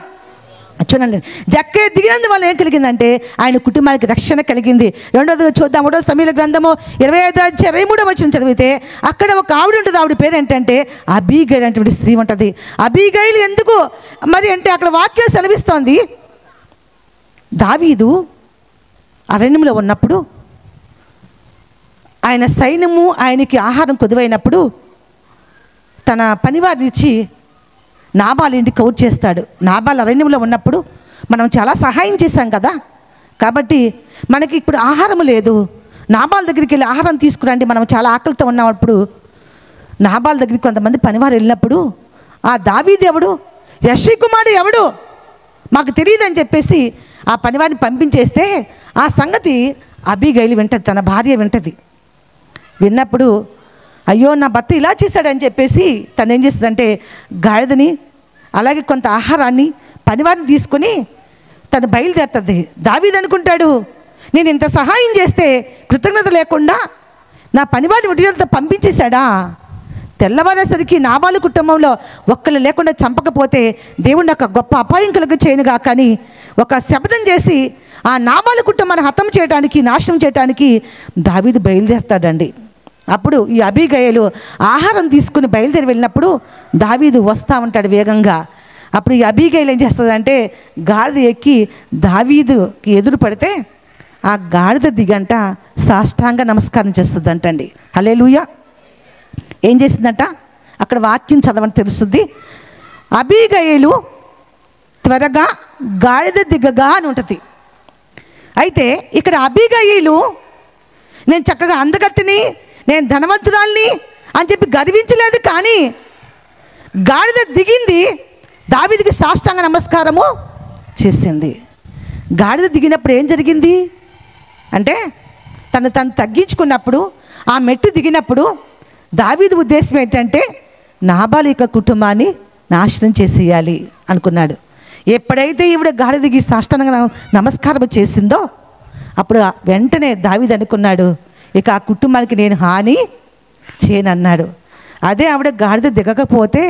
చూడండి, జక్కయ్య దిగినందు వల్ల ఏం కలిగిందంటే ఆయన కుటుంబానికి రక్షణ కలిగింది. రెండోది చూద్దాం. 1వ సమూయేలు గ్రంథము 25:23 చదివితే అక్కడ ఒక ఆవిడ ఉంటుంది. ఆవిడ పేరు ఏంటంటే అబీగైల్ అనేటువంటి స్త్రీ ఉంటుంది. అబీగైల్ ఎందుకు మరి అంటే అక్కడ వాక్యం సెలవిస్తోంది, దావీదు అరణ్యంలో ఉన్నప్పుడు ఆయన సైన్యము ఆయనకి ఆహారం కొదువైనప్పుడు తన పనివారిని ఇచ్చి నాబాలు ఇంటికి కౌట్ చేస్తాడు. నాబాలు అరణ్యంలో ఉన్నప్పుడు మనం చాలా సహాయం చేశాం కదా, కాబట్టి మనకి ఇప్పుడు ఆహారం లేదు, నాబాల్ దగ్గరికి వెళ్ళి ఆహారం తీసుకురండి, మనం చాలా ఆకలితో ఉన్నప్పుడు నాబాల్ దగ్గరికి కొంతమంది పనివారు వెళ్ళినప్పుడు ఆ దావీదు ఎవడు, యెష్షయి కుమారుడు ఎవడు మాకు తెలియదని చెప్పేసి ఆ పనివారిని పంపించేస్తే ఆ సంగతి అబీగైల్ వింటది, తన భార్య వింటది. విన్నప్పుడు అయ్యో నా భర్త ఇలా చేశాడని చెప్పేసి తను ఏం చేస్తుందంటే గాడిదని అలాగే కొంత ఆహారాన్ని పనివారిని తీసుకొని తను బయలుదేరుతుంది. దావీదు అనుకుంటాడు, నేను ఇంత సహాయం చేస్తే కృతజ్ఞత లేకుండా నా పనివారిని ఒటితో పంపించేశాడా? తెల్లవారేసరికి నాబాలు కుటుంబంలో ఒక్కళ్ళు లేకుండా చంపకపోతే దేవుడు నాకు గొప్ప అపాయం కలుగ చేయనుగా కానీ ఒక శపథం చేసి ఆ నాబాలు కుటుంబాన్ని హతం చేయడానికి, నాశనం చేయడానికి దావీదు బయలుదేరుతాడండి. అప్పుడు ఈ అబీగయలు ఆహారం తీసుకుని బయలుదేరి వెళ్ళినప్పుడు దావీదు వస్తూ ఉంటాడు వేగంగా. అప్పుడు ఈ అబీగయలు ఏం చేస్తుందంటే గాడిద ఎక్కి దావీదుకి ఎదురు పడితే ఆ గాడిద దిగంట సాష్టాంగ నమస్కారం చేస్తుందంటండి. హల్లెలూయా. ఏం చేసిందంట అక్కడ వాక్యం చదవని తెలుస్తుంది. అబీగయలు త్వరగా గాడిద దిగగా అని ఉంటుంది. అయితే ఇక్కడ అబీగయలు నేను చక్కగా అందగత్తిని, నేను ధనవంతురాల్ని అని చెప్పి గర్వించలేదు, కానీ గాడిద దిగింది, దావీదుకి సాష్టాంగ నమస్కారము చేసింది. గాడిద దిగినప్పుడు ఏం జరిగింది? అంటే తను తగ్గించుకున్నప్పుడు ఆ మెట్టు దిగినప్పుడు దావీదు ఉద్దేశం ఏంటంటే నాబాలు యొక్క కుటుంబాన్ని నాశనం చేసేయాలి అనుకున్నాడు. ఎప్పుడైతే ఈవిడ గాడి దిగి సాష్టాంగ నమస్కారం చేసిందో అప్పుడు వెంటనే దావీదు అనుకున్నాడు, ఇక ఆ కుటుంబానికి నేను హాని చేయనన్నాడు. అదే ఆవిడ గాడిద దిగకపోతే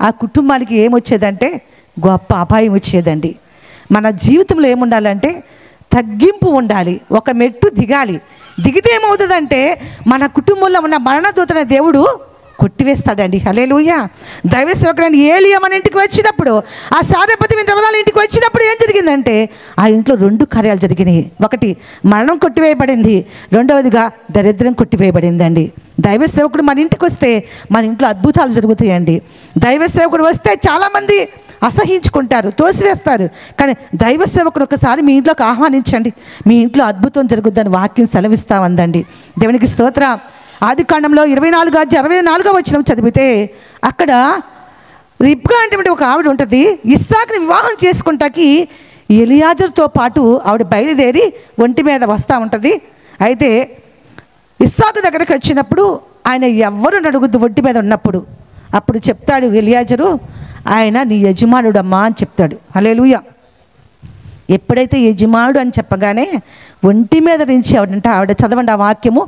ఆ కుటుంబానికి ఏమొచ్చేదంటే గొప్ప అపాయం వచ్చేదండి. మన జీవితంలో ఏముండాలంటే తగ్గింపు ఉండాలి. ఒక మెట్టు దిగాలి. దిగితే ఏమవుతుందంటే మన కుటుంబంలో ఉన్న మరణదూతన దేవుడు కొట్టివేస్తాడండి. హల్లెలూయా. దైవ సేవకుడైన ఏలియా మన ఇంటికి వచ్చినప్పుడు, ఆ సారెపతి రమణాల ఇంటికి వచ్చినప్పుడు ఏం జరిగిందంటే ఆ ఇంట్లో 2 కార్యాలు జరిగినాయి. ఒకటి మరణం కొట్టివేయబడింది, రెండవదిగా దరిద్రం కొట్టివేయబడిందండి. దైవ సేవకుడు మన ఇంటికి వస్తే మన ఇంట్లో అద్భుతాలు జరుగుతాయండి. దైవ సేవకుడు వస్తే చాలామంది అసహించుకుంటారు, తోసివేస్తారు. కానీ దైవ సేవకుడు ఒకసారి మీ ఇంట్లోకి ఆహ్వానించండి, మీ ఇంట్లో అద్భుతం జరుగుద్దని వాక్యం సెలవిస్తా ఉందండి. దేవునికి స్తోత్రం. ఆదికాండంలో 24 వచనం చదివితే అక్కడ రిబ్కా అంటే ఒక ఆవిడ ఉంటుంది. ఇస్సాకుని వివాహం చేసుకుంటాకి ఎలియాజరుతో పాటు ఆవిడ బయలుదేరి ఒంటి మీద వస్తూ ఉంటుంది. అయితే ఇస్సాకు దగ్గరికి వచ్చినప్పుడు ఆయన ఎవ్వరు అడుగుద్దు ఒంటి మీద ఉన్నప్పుడు. అప్పుడు చెప్తాడు ఎలియాజరు, ఆయన నీ యజమానుడమ్మా అని చెప్తాడు. హల్లెలూయా. ఎప్పుడైతే యజమానుడు అని చెప్పగానే ఒంటి మీద నుంచి ఆవిడ చదవండి ఆ వాక్యము.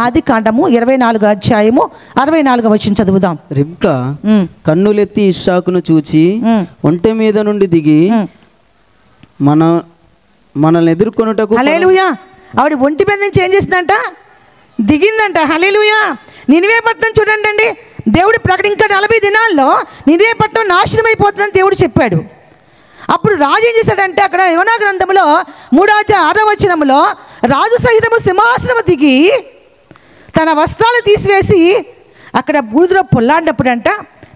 ఆదికాండము 24 అధ్యాయము 64 వచనం చదువుదాం. రిబ్కా కన్నులెత్తి ఇస్సాకును చూచి ఒంటె మీద నుండి దిగి మనల్ని ఎదుర్కొనుటకు. హల్లెలూయా. ఆవిడ ఒంటి మీద నుంచి ఏం చేసిందంట? దిగిందంట. హల్లెలూయా. నినివే పట్టణం చూడండి అండి, దేవుడి ప్రకటన ఇంకా 40 దినాల్లో నినివే పట్టణం నాశనం అయిపోతుందని దేవుడు చెప్పాడు. అప్పుడు రాజు ఏం చేశాడంటే అక్కడ యోనా గ్రంథంలో 3:6 వచనంలో రాజు సహితము సింహాసనము దిగి తన వస్త్రాలు తీసివేసి అక్కడ బూడిదలో పొల్లాడినప్పుడంట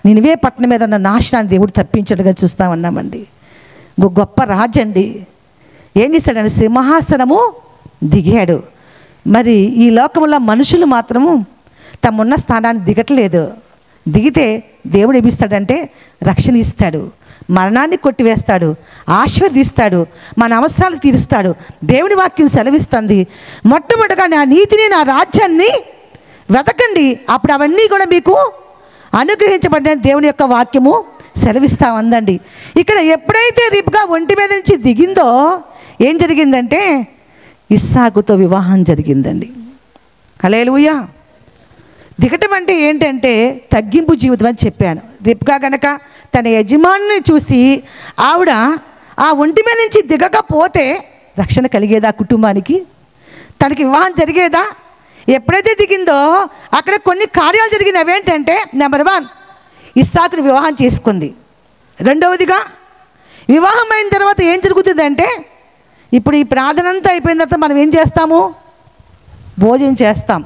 నినివే పట్టణం మీద ఉన్న నాశనాన్ని దేవుడు తప్పించడుగా చూస్తా ఉన్నామండి. గొప్ప రాజు అండి. ఏం చేశాడంటే సింహాసనము దిగాడు. మరి ఈ లోకంలో మనుషులు మాత్రము తమున్న స్థానాన్ని దిగట్లేదు. దిగితే దేవుడు ఏమిస్తాడంటే రక్షణ ఇస్తాడు, మరణాన్ని కొట్టివేస్తాడు, ఆశీర్వదిస్తాడు, మన అవసరాలు తీరుస్తాడు. దేవుని వాక్యం సెలవిస్తుంది, మొట్టమొదటిగా నా నీతిని నా రాజ్యాన్ని వెతకండి, అప్పుడు అవన్నీ కూడా మీకు అనుగ్రహించబడిన దేవుని యొక్క వాక్యము సెలవిస్తా ఉందండి. ఇక్కడ ఎప్పుడైతే రిబ్కా ఒంటి మీద నుంచి దిగిందో ఏం జరిగిందంటే ఇస్సాకుతో వివాహం జరిగిందండి. హల్లెలూయా. దిగటం అంటే ఏంటంటే తగ్గింపు జీవితం అని చెప్పాను. రిబ్కా గనక తన యజమానిని చూసి ఆవిడ ఆ ఒంటి మీద నుంచి దిగకపోతే రక్షణ కలిగేదా కుటుంబానికి? తనకి వివాహం జరిగేదా? ఎప్పుడైతే దిగిందో అక్కడ కొన్ని కార్యాలు జరిగింది. అవేంటంటే నెంబర్ 1 ఇస్సాకుని వివాహం చేసుకుంది. రెండవదిగా వివాహం అయిన తర్వాత ఏం జరుగుతుందంటే ఇప్పుడు ఈ ప్రార్థన అంతా అయిపోయిన తర్వాత మనం ఏం చేస్తాము? భోజనం చేస్తాం.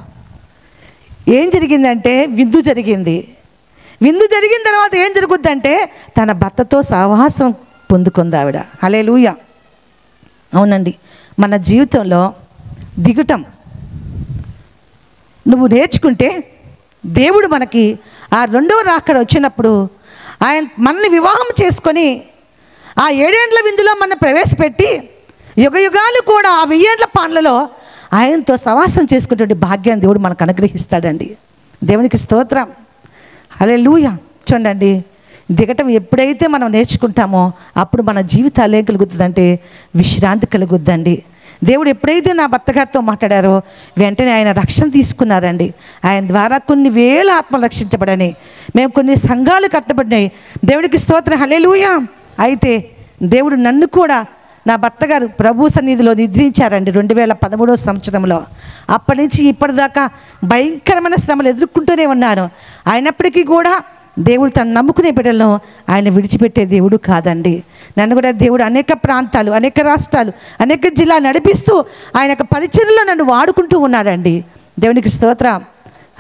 ఏం జరిగిందంటే విందు జరిగింది. విందు జరిగిన తర్వాత ఏం జరుగుద్దంటే తన భర్తతో సహవాసం పొందుకుంది ఆవిడ. హల్లెలూయా. అవునండి. మన జీవితంలో దిగటం నువ్వు నేర్చుకుంటే దేవుడు మనకి ఆ 2వ రాకడ వచ్చినప్పుడు ఆయన మనల్ని వివాహం చేసుకొని ఆ 7 ఏండ్ల విందులో మన ప్రవేశపెట్టి యుగయుగాలు కూడా ఆ 1000 ఏండ్ల పాండ్లలో ఆయనతో సవాసం చేసుకునే భాగ్యాన్ని దేవుడు మనకు అనుగ్రహిస్తాడండి. దేవునికి స్తోత్రం. హల్లెలూయా. చూడండి, దిగటం ఎప్పుడైతే మనం నేర్చుకుంటామో అప్పుడు మన జీవితాలు ఏం కలుగుతుందంటే విశ్రాంతి కలుగుద్దండి. దేవుడు ఎప్పుడైతే నా భర్తగారితో మాట్లాడారో వెంటనే ఆయన రక్షణ తీసుకున్నారండి. ఆయన ద్వారా కొన్ని వేల ఆత్మలు రక్షించబడని, మేము కొన్ని సంఘాలు కట్టబడినాయి. దేవుడికి స్తోత్రం. హల్లెలూయా. అయితే దేవుడు నన్ను కూడా నా భర్త గారు ప్రభు సన్నిధిలో నిద్రించారండి 2013 సంవత్సరంలో. అప్పటి నుంచి ఇప్పటిదాకా భయంకరమైన శ్రమలు ఎదుర్కొంటూనే ఉన్నాను. అయినప్పటికీ కూడా దేవుడు తను నమ్ముకునే బిడ్డలను ఆయన విడిచిపెట్టే దేవుడు కాదండి. నన్ను కూడా దేవుడు అనేక ప్రాంతాలు, అనేక రాష్ట్రాలు, అనేక జిల్లాలు నడిపిస్తూ ఆయన యొక్క పరిచర్యలో నన్ను వాడుకుంటూ ఉన్నాడండి. దేవునికి స్తోత్రం.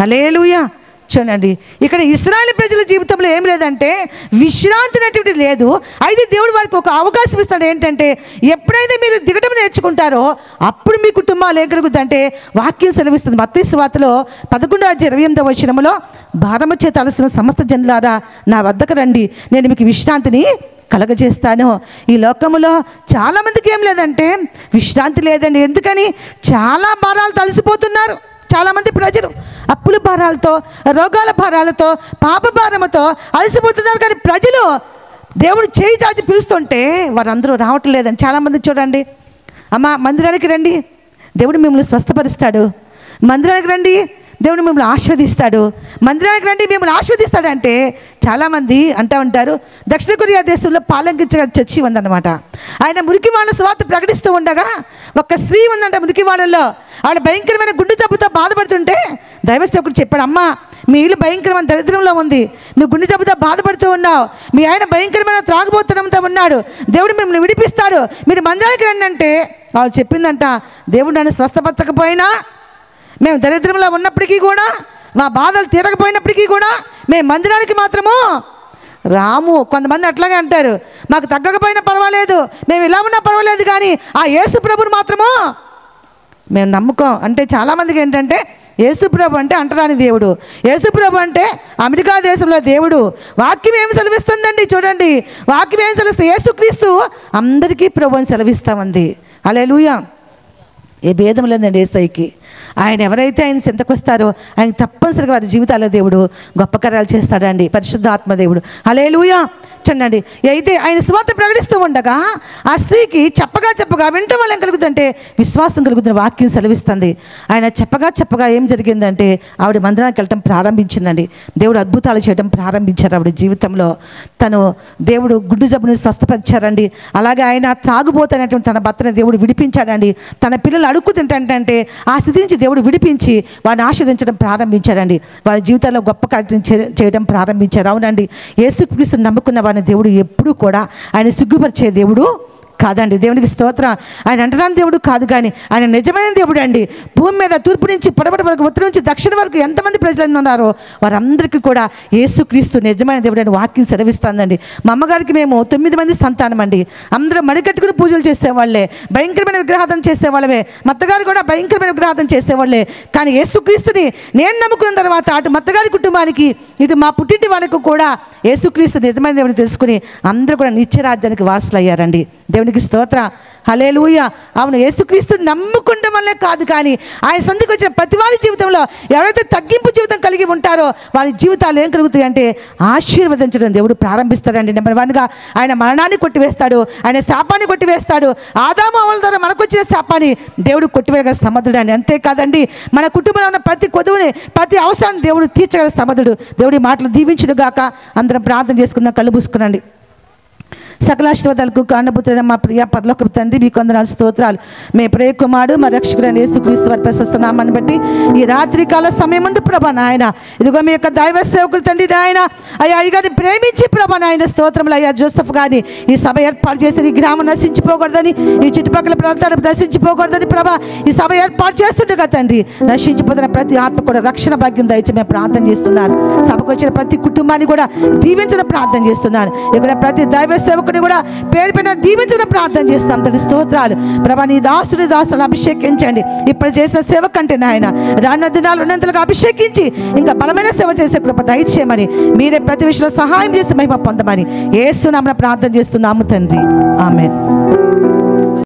హల్లెలూయా. చూడండి, ఇక్కడ ఇశ్రాయేలు ప్రజల జీవితంలో ఏం లేదంటే విశ్రాంతి అనేటువంటిది లేదు. అయితే దేవుడు వారికి ఒక అవకాశం ఇస్తాడు. ఏంటంటే ఎప్పుడైతే మీరు దిగటం నేర్చుకుంటారో అప్పుడు మీ కుటుంబాలు ఏం కలుగుతుందంటే వాక్యం సెలవిస్తుంది. మత్తయి సువార్తలో 11:28 వచనంలో భారము చేత అలసిన సమస్త జనులారా నా వద్దకు రండి, నేను మీకు విశ్రాంతిని కలగజేస్తాను. ఈ లోకములో చాలామందికి ఏం లేదంటే విశ్రాంతి లేదండి. ఎందుకని? చాలా భారాలు తలసిపోతున్నారు చాలామంది ప్రజలు. అప్పుల భారాలతో, రోగాల భారాలతో, పాప భారముతో అలసిపోతున్నారు. కానీ ప్రజలు దేవుడు చేయి చాచి పిలుస్తుంటే వారందరూ రావట్లేదండి. చాలామంది చూడండి, అమ్మ మందిరానికి రండి, దేవుడు మిమ్మల్ని స్వస్థపరుస్తాడు. మందిరానికి రండి, దేవుడు మిమ్మల్ని ఆశీర్వదిస్తాడు. మందిరానికి రండి, మిమ్మల్ని ఆశీర్వదిస్తాడు అంటే చాలామంది అంటూ ఉంటారు. దక్షిణ కొరియా దేశంలో పాలంకించ చర్చి ఉందన్నమాట. ఆయన మురికి వాళ్ళ సువార్త ప్రకటిస్తూ ఉండగా ఒక స్త్రీ ఉందంట మురికి వాళ్ళల్లో. ఆవిడ భయంకరమైన గుండె జబ్బుతో బాధపడుతుంటే దైవసేవకుడు చెప్పాడు, అమ్మ మీ ఇల్లు భయంకరమైన దరిద్రంలో ఉంది, నువ్వు గుండె జబ్బుతో బాధపడుతూ ఉన్నావు, మీ ఆయన భయంకరమైన త్రాగుబోతనంతో ఉన్నాడు, దేవుడు మిమ్మల్ని విడిపిస్తాడు, మీరు మందిరానికి రండి అంటే ఆవిడ చెప్పిందంట, దేవుడు నన్ను స్వస్థపరచకపోయినా, మేము దరిద్రంలో ఉన్నప్పటికీ కూడా, మా బాధలు తీరకపోయినప్పటికీ కూడా మేము మందిరానికి మాత్రము రాము. కొంతమంది అట్లాగే అంటారు, మాకు తగ్గకపోయినా పర్వాలేదు, మేము ఇలా ఉన్నా పర్వాలేదు, కానీ ఆ యేసు ప్రభుని మాత్రము మేము నమ్ముకోం. అంటే చాలామందికి ఏంటంటే యేసు ప్రభు అంటే అంటరాని దేవుడు, యేసు ప్రభు అంటే అమెరికా దేశంలో దేవుడు. వాక్యం ఏమి సెలవిస్తుందండి? చూడండి, వాక్యం ఏమి సెలవిస్తుంది? యేసుక్రీస్తు అందరికీ ప్రభు అని సెలవిస్తామంది. హల్లెలూయా. ఏ భేదం లేదండి యేసయ్యకి. ఆయన ఎవరైతే ఆయన చింతకొస్తారో ఆయన తప్పనిసరిగా వారి జీవితాల్లో దేవుడు గొప్ప కార్యాలు చేస్తాడండి. పరిశుద్ధ ఆత్మదేవుడు. హల్లెలూయా. చండి. అయితే ఆయన సువార్త ప్రకటిస్తూ ఉండగా ఆ స్త్రీకి చెప్పగా వినటం వల్ల ఏం కలుగుతుందంటే విశ్వాసం కలుగుతున్న వాక్యం సెలవిస్తుంది. ఆయన చెప్పగా ఏం జరిగిందంటే ఆవిడ మందిరానికి వెళ్ళటం ప్రారంభించిందండి. దేవుడు అద్భుతాలు చేయడం ప్రారంభించారు ఆవిడ జీవితంలో. తను దేవుడు గుండె జబ్బుని స్వస్థపరిచారండి. అలాగే ఆయన త్రాగుబోతున్నటువంటి తన భర్తని దేవుడు విడిపించాడండి. తన పిల్లలు అడుక్కు తింటంటే ఆ స్థితి నుంచి దేవుడు విడిపించి వారిని ఆశీర్వదించడం ప్రారంభించారండి. వారి జీవితాల్లో గొప్ప కార్యం చేయడం ప్రారంభించారు. అవునండి, యేసుక్రీస్తుని నమ్ముకున్న వారిని దేవుడు ఎప్పుడూ కూడా ఆయన సిగ్గుపరిచే దేవుడు కాదండి. దేవునికి స్తోత్రం. ఆయన అంటరాని దేవుడు కాదు, కానీ ఆయన నిజమైన దేవుడు అండి. భూమి మీద తూర్పు నుంచి పడమటి వరకు, ఉత్తరం నుంచి దక్షిణ వరకు ఎంతమంది ప్రజలు ఉన్నారో వారందరికీ కూడా యేసుక్రీస్తు నిజమైన దేవుడు అని వాక్యం సెలవిస్తుందండి. మా అమ్మగారికి మేము 9 మంది సంతానం అండి. అందరం మడికట్టుకుని పూజలు చేసేవాళ్ళే, భయంకరమైన విగ్రహార్థం చేసేవాళ్ళమే. మత్తగారు కూడా భయంకరమైన విగ్రహార్థం చేసేవాళ్ళే. కానీ యేసుక్రీస్తుని నేను నమ్ముకున్న తర్వాత అటు మత్తగారి కుటుంబానికి, ఇటు మా పుట్టింటి వాళ్ళకు కూడా యేసుక్రీస్తు నిజమైన దేవుడిని తెలుసుకుని అందరూ కూడా నిత్యరాజ్యానికి వారసులు అయ్యారండి. దేవునికి స్తోత్ర. హల్లెలూయా. అవును, యేసుక్రీస్తుని నమ్ముకుంటం వల్లే కాదు, కానీ ఆయన సంధికి వచ్చిన ప్రతి వారి జీవితంలో ఎవరైతే తగ్గింపు జీవితం కలిగి ఉంటారో వారి జీవితాలు ఏం కలుగుతాయి అంటే ఆశీర్వదించడం దేవుడు ప్రారంభిస్తాడండి. నెంబర్ 1గా ఆయన మరణాన్ని కొట్టివేస్తాడు, ఆయన శాపాన్ని కొట్టివేస్తాడు. ఆదాము అవ్వల ద్వారా మనకు వచ్చిన శాపాన్ని దేవుడు కొట్టివేయగల సమర్థుడు అని. అంతేకాదండి, మన కుటుంబంలో ఉన్న ప్రతి కొదువుని, ప్రతి అవసరాన్ని దేవుడు తీర్చగల సమర్థుడు. దేవుడి మాటలు దీవించును గాక. అందరం ప్రార్థన చేసుకుందాం. కళ్ళు మూసుకునండి. సకలాశీర్వాదాలకు కారణభూతులైన మా ప్రియ పరలోకపు తండ్రి, మీకు వందనాలు, స్తోత్రాలు. మే ప్రియ కుమారుడు మా రక్షకుడైన యేసుక్రీస్తు వారి ప్రశస్త నామాన్ని బట్టి ఈ రాత్రి కాల సమయం ముందు ప్రభా నాయన, ఇదిగో మీ యొక్క దైవ సేవకులు తండ్రి నాయన, అయ్యా అయ్యగారిని ప్రేమించి ప్రభా నాయన స్తోత్రములు. అయ్యా జోసెఫ్ గారిని ఈ సభ ఏర్పాటు చేసి ఈ గ్రామం నశించిపోకూడదని, ఈ చుట్టుపక్కల ప్రాంతాలు నశించిపోకూడదని ప్రభా ఈ సభ ఏర్పాటు చేస్తుండగా తండ్రి, నశించిపోతున్న ప్రతి ఆత్మ కూడా రక్షణ భాగ్యం దయచి మేము ప్రార్థన చేస్తున్నాను. సభకు వచ్చిన ప్రతి కుటుంబాన్ని కూడా దీవించడం ప్రార్థన చేస్తున్నాను. ఇక్కడ ప్రతి దైవ సేవకుని కూడా పేరు పైన దీవించడం ప్రార్థన చేస్తాం తండ్రి. స్తోత్రాలు ప్రభా. నీ దాసులు అభిషేకించండి. ఇప్పుడు చేసిన సేవ కంటే నాయన రానున్న దినాలు ఉన్నంతలుగా అభిషేకించి ఇంకా బలమైన సేవ చేసే కృప దయచేయమని, మీరే ప్రతి విషయంలో సహాయం చేసి మహిమ పొందమని యేసు నామమున ప్రార్థన చేస్తున్నాము తండ్రి. ఆమేన్.